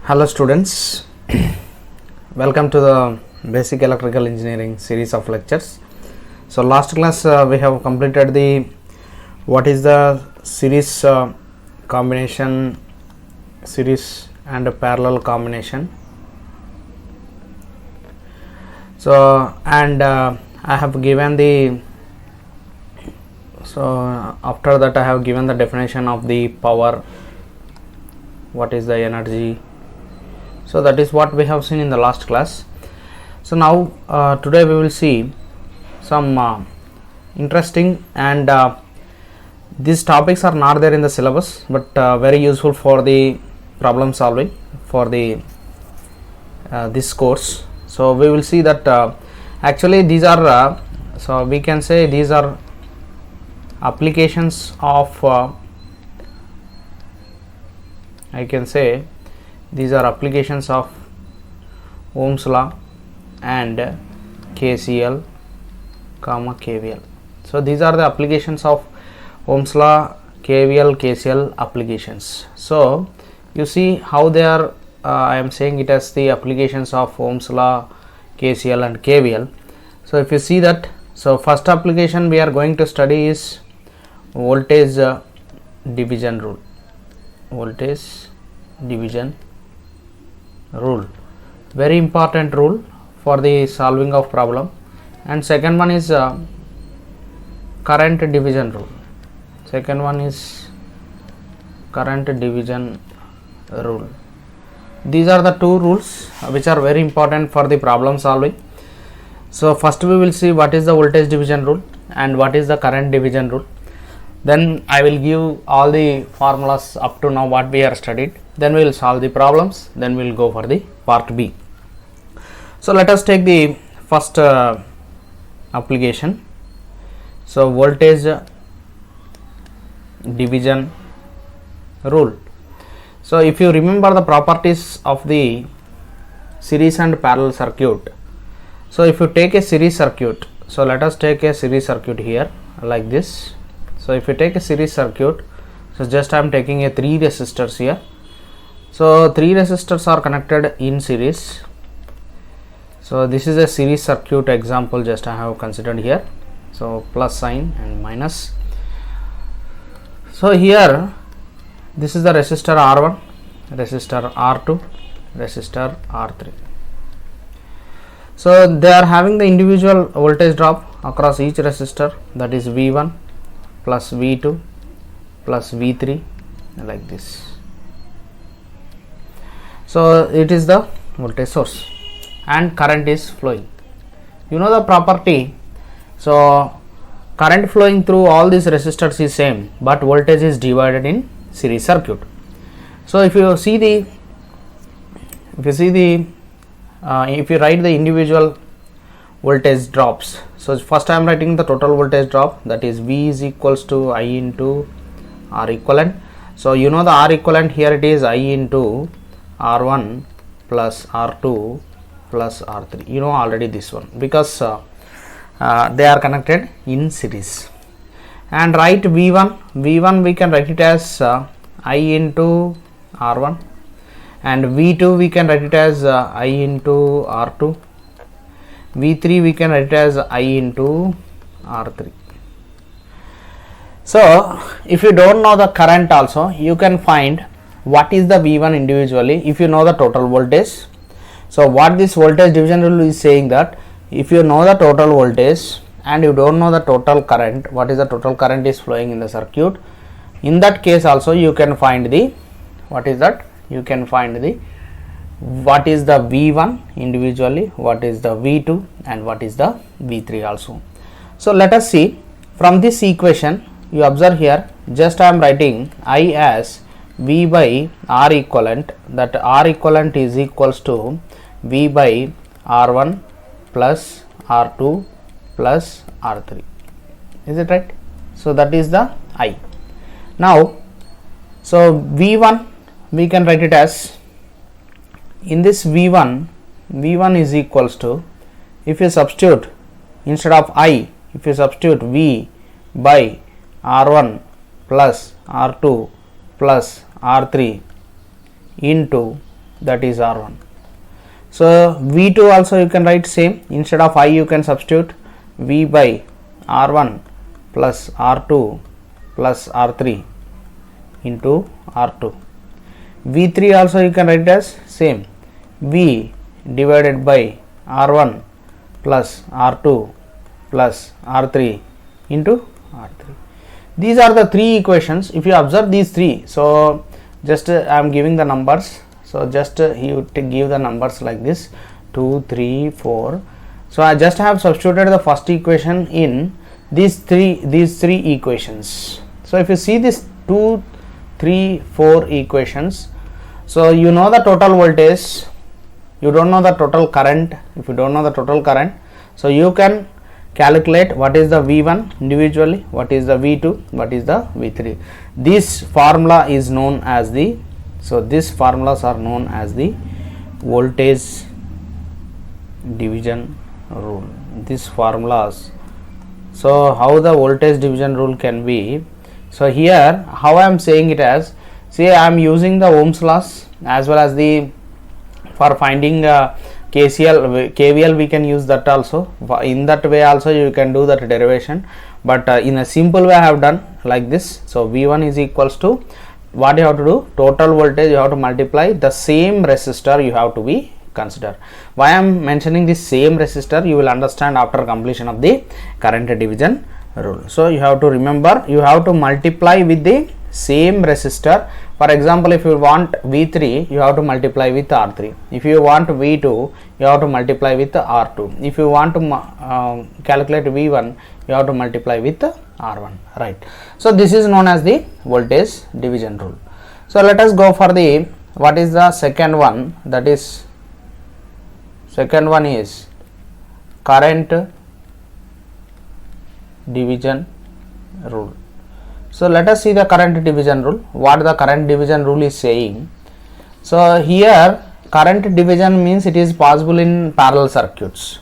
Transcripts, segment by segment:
Hello students, welcome to the basic electrical engineering series of lectures. So last class we have completed the what is the series combination, series and a parallel combination. So and I have given the after that I have given the definition of the power, what is the energy. So that is what we have seen in the last class. So now today we will see some interesting and these topics are not there in the syllabus, but very useful for the problem solving for the this course. So we will see that actually these are so we can say these are applications of I can say these are applications of Ohm's law and KCL, KVL. So these are the applications of Ohm's law, KVL, KCL applications. So you see how they are. I am saying it as the applications of Ohm's law, KCL and KVL. So if you see that, so first application we are going to study is voltage division rule. Voltage division rule, very important rule for the solving of problem. And second one is current division rule. Second one is current division rule. These are the two rules which are very important for the problem solving. So first we will see what is the voltage division rule and what is the current division rule. Then I will give all the formulas up to now what we are studied. Then we will solve the problems. Then we will go for the part B. So let us take the first application. So voltage division rule. So if you remember the properties of the series and parallel circuit. So if you take a series circuit, so let us take a series circuit here like this. So if you take a series circuit, so just I am taking a 3 resistors here. So 3 resistors are connected in series. So this is a series circuit example just I have considered here. So plus sign and minus. So here this is the resistor R1, resistor R2, resistor R3. So they are having the individual voltage drop across each resistor, that is V1 plus V2 plus V3 like this. So it is the voltage source and current is flowing. You know the property. So current flowing through all these resistors is same, but voltage is divided in series circuit. So if you see the if you write the individual voltage drops, so first I am writing the total voltage drop, that is V is equals to I into R equivalent. So you know the R equivalent here, it is I into R1 plus R2 plus R3. You know already this one because they are connected in series. And write V1 we can write it as I into R1, and V2 we can write it as I into R2, V3 we can write it as I into R3. So if you don't know the current also, you can find what is the V1 individually if you know the total voltage. So what this voltage division rule is saying, that if you know the total voltage and you don't know the total current, what is the total current is flowing in the circuit, in that case also you can find the what is that, you can find the what is the V1 individually, what is the V2 and what is the V3 also. So let us see from this equation. You observe here, just I am writing I as V by R equivalent, that R equivalent is equals to V by R1 plus R2 plus R3. Is it right? So that is the I. Now so V1 we can write it as, in this V1 is equals to, if you substitute instead of I, if you substitute V by R1 plus R2 plus R3 into that is R1. So V2 also you can write same, instead of I you can substitute V by R1 plus R2 plus R3 into R2. V3 also you can write as same, V divided by R1 plus R2 plus R3 into R3. These are the three equations. If you observe these three, so just I am giving the numbers. So just you give the numbers like this, 2, 3, 4. So I just have substituted the first equation in these three equations. So if you see this 2, 3, 4 equations, so you know the total voltage, you don't know the total current. If you don't know the total current, so you can calculate what is the V1 individually, what is the V2, what is the V3. This formula is known as the, so these formulas are known as the voltage division rule. These formulas. So how the voltage division rule can be? So here how I am saying it as, say I am using the Ohm's laws as well as the, for finding KCL, KVL we can use that also. In that way also you can do that derivation, but in a simple way I have done like this. So V1 is equals to, what you have to do, total voltage you have to multiply the same resistor you have to be consider. Why I am mentioning this same resistor, you will understand after completion of the current division rule. So you have to remember, you have to multiply with the same resistor. For example, if you want V3, you have to multiply with R3. If you want V2, you have to multiply with R2. If you want to calculate V1, you have to multiply with R1, right? So this is known as the voltage division rule. So let us go for the, what is the second one, that is, second one is current division rule. So let us see the current division rule, what the current division rule is saying. So here current division means it is possible in parallel circuits.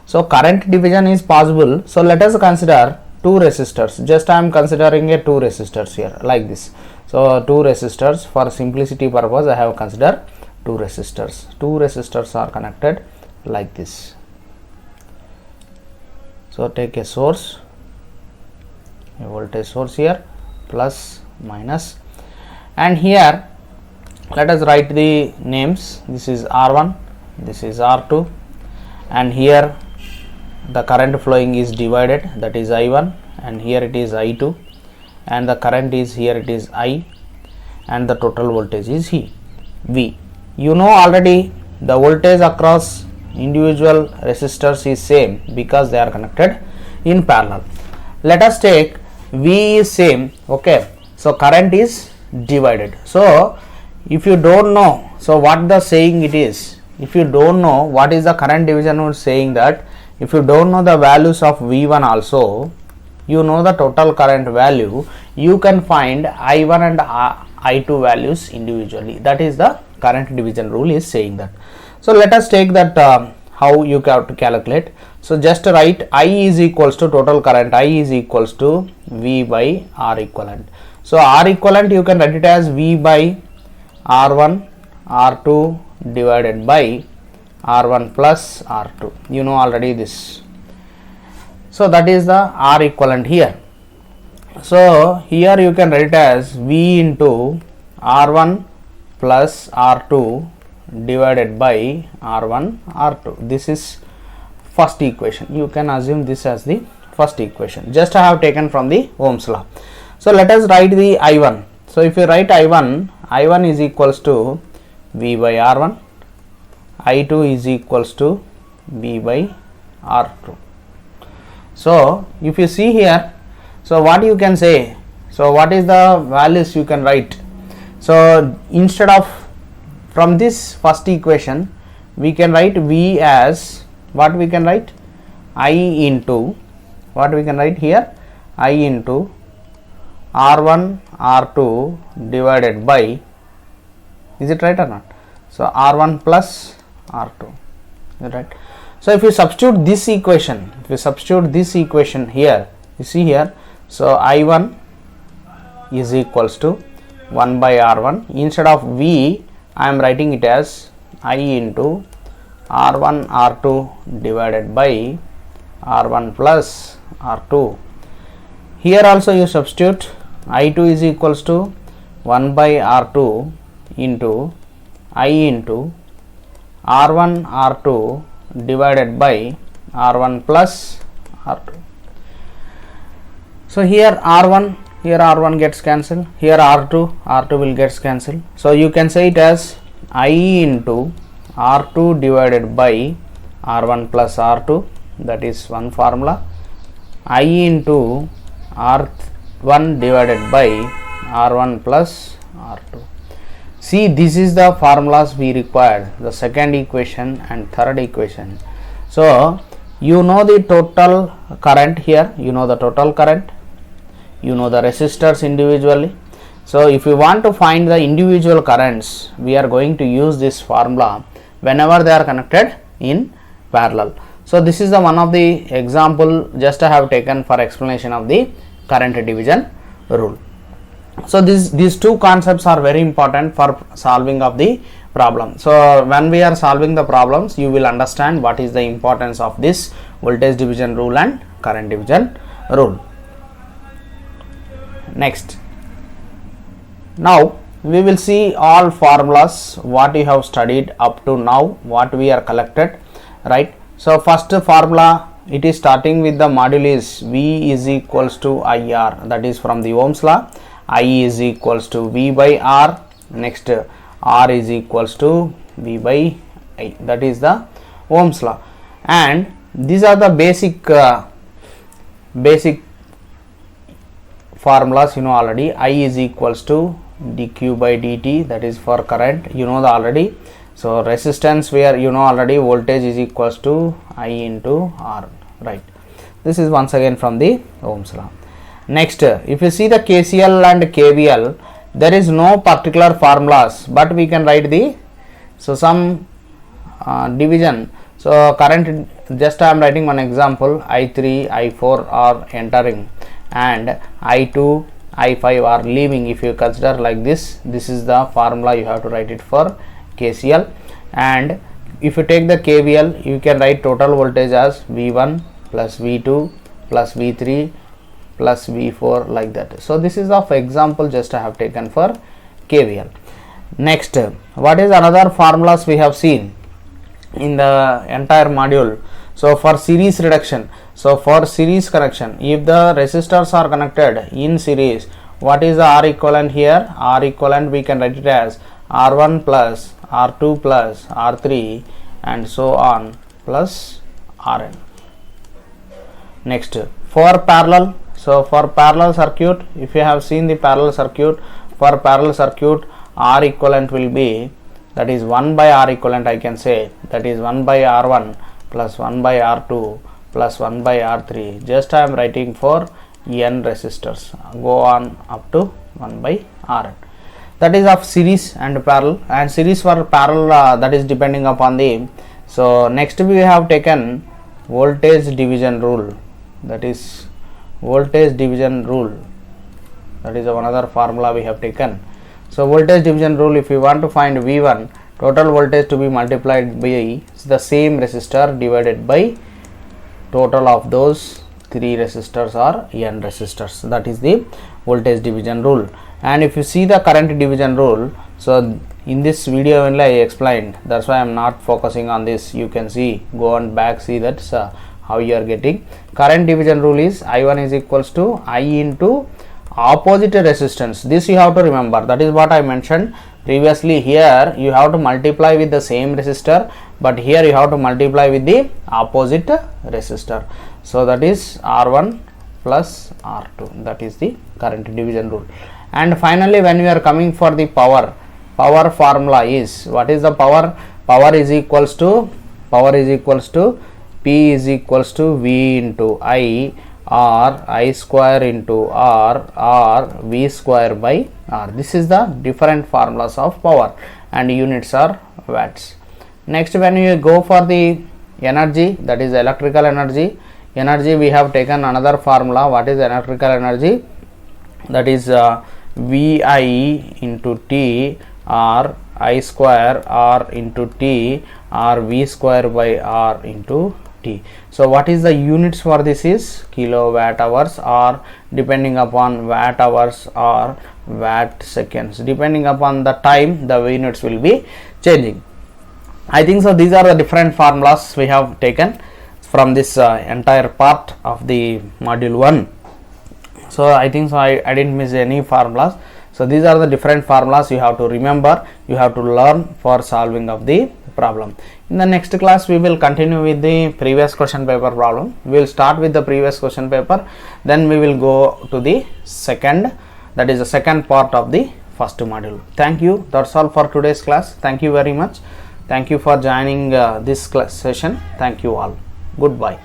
So current division is possible. So let us consider two resistors. Just I am considering a two resistors here like this. So two resistors, for simplicity purpose I have considered two resistors. Two resistors are connected like this. So take a source, a voltage source here, plus minus, and here let us write the names. This is R1, this is R2, and here the current flowing is divided, that is I1, and here it is I2, and the current is here, it is I, and the total voltage is V. You know already the voltage across individual resistors is same because they are connected in parallel. Let us take V is same, okay, so current is divided. So if you don't know, so what the saying it is, if you don't know what is the current division rule, saying that if you don't know the values of V1 also, you know the total current value, you can find I1 and I2 values individually. That is the current division rule is saying that. So let us take that how you have to calculate. So just write I is equals to total current, I is equals to V by R equivalent. So R equivalent you can write it as V by R1 R2 divided by R1 plus R2. You know already this. So that is the R equivalent here. So here you can write it as V into R1 plus R2 divided by R1 R2. This is first equation. You can assume this as the first equation. Just I have taken from the Ohm's law. So let us write the I1. So if you write I1 is equals to V by R1, I2 is equals to V by R2. So if you see here, so what you can say, so what is the values you can write. So instead of, from this first equation we can write V as, what we can write, I into, what we can write here, I into R1 R2 divided by, is it right or not? So R1 plus R2, is it right? So if you substitute this equation, here, you see here, so I1 is equals to 1 by R1, instead of V I am writing it as I into R1 R2 divided by R1 plus R2. Here also you substitute I2 is equals to 1 by R2 into I into R1 R2 divided by R1 plus R2. So here R1 gets cancelled, here R2 will gets cancelled. So you can say it as I into R2 divided by R1 plus R2, that is one formula. I into R1 divided by R1 plus R2. See, this is the formulas we required, the second equation and third equation. So you know the total current here, you know the total current, you know the resistors individually. So if you want to find the individual currents, we are going to use this formula whenever they are connected in parallel. So this is the one of the example just I have taken for explanation of the current division rule. So these two concepts are very important for solving of the problem. So when we are solving the problems, you will understand what is the importance of this voltage division rule and current division rule. Next, now we will see all formulas what you have studied up to now, what we are collected, right? So first formula, it is starting with the module is V is equals to IR, that is from the Ohm's law. I is equals to V by R. Next, R is equals to V by I, that is the Ohm's law. And these are the basic formulas, you know already. I is equals to dq by dt, that is for current, you know the already. So resistance, where you know already, voltage is equals to I into R, right? This is once again from the Ohm's law. Next, if you see the KCL and KVL, there is no particular formulas, but we can write the some division. So current, just I am writing one example, I3, I4 are entering and I2, I5 are leaving. If you consider like this is the formula you have to write it for KCL. And if you take the KVL, you can write total voltage as V1 plus V2 plus V3 plus V4, like that. So this is of example just I have taken for KVL. Next, what is another formulas we have seen in the entire module? So for series reduction, so for series connection, if the resistors are connected in series, what is the R equivalent here? R equivalent we can write it as R1 plus R2 plus R3 and so on plus Rn. Next, for parallel, so for parallel circuit, if you have seen the parallel circuit, for parallel circuit R equivalent will be, that is 1 by R equivalent, I can say, that is 1 by R1 plus 1 by R2 plus 1 by R3. Just I am writing for n resistors, go on up to 1 by Rn. That is of series and parallel, and series for parallel that is depending upon the. So next we have taken voltage division rule, that is voltage division rule, that is another formula we have taken. So voltage division rule, if you want to find V1, total voltage to be multiplied by the same resistor divided by total of those 3 resistors or n resistors, that is the voltage division rule. And if you see the current division rule, so in this video only I explained, that's why I am not focusing on this. You can see, go on back, see that how you are getting. Current division rule is I1 is equals to I into opposite resistance. This you have to remember, that is what I mentioned previously. Here you have to multiply with the same resistor, but here you have to multiply with the opposite resistor. So that is R1 plus R2, that is the current division rule. And finally, when we are coming for the power formula is, what is the power? Power is equals to P is equals to V into I, or I square into R, or V square by R. This is the different formulas of power, and units are watts. Next, when you go for the energy, that is electrical energy, we have taken another formula. What is electrical energy? That is VI into T, or I square R into T or V square by R into T. So what is the units for this is kilowatt hours, or depending upon watt hours or watt seconds, depending upon the time the units will be changing. I think so these are the different formulas we have taken from this entire part of the module 1. So I think so I didn't miss any formulas. So these are the different formulas you have to remember, you have to learn for solving of the problem. In the next class we will continue with the previous question paper problem. We will start with the previous question paper, then we will go to the second, that is the second part of the first module. Thank you. That's all for today's class. Thank you very much. Thank you for joining this class session. Thank you all. Goodbye.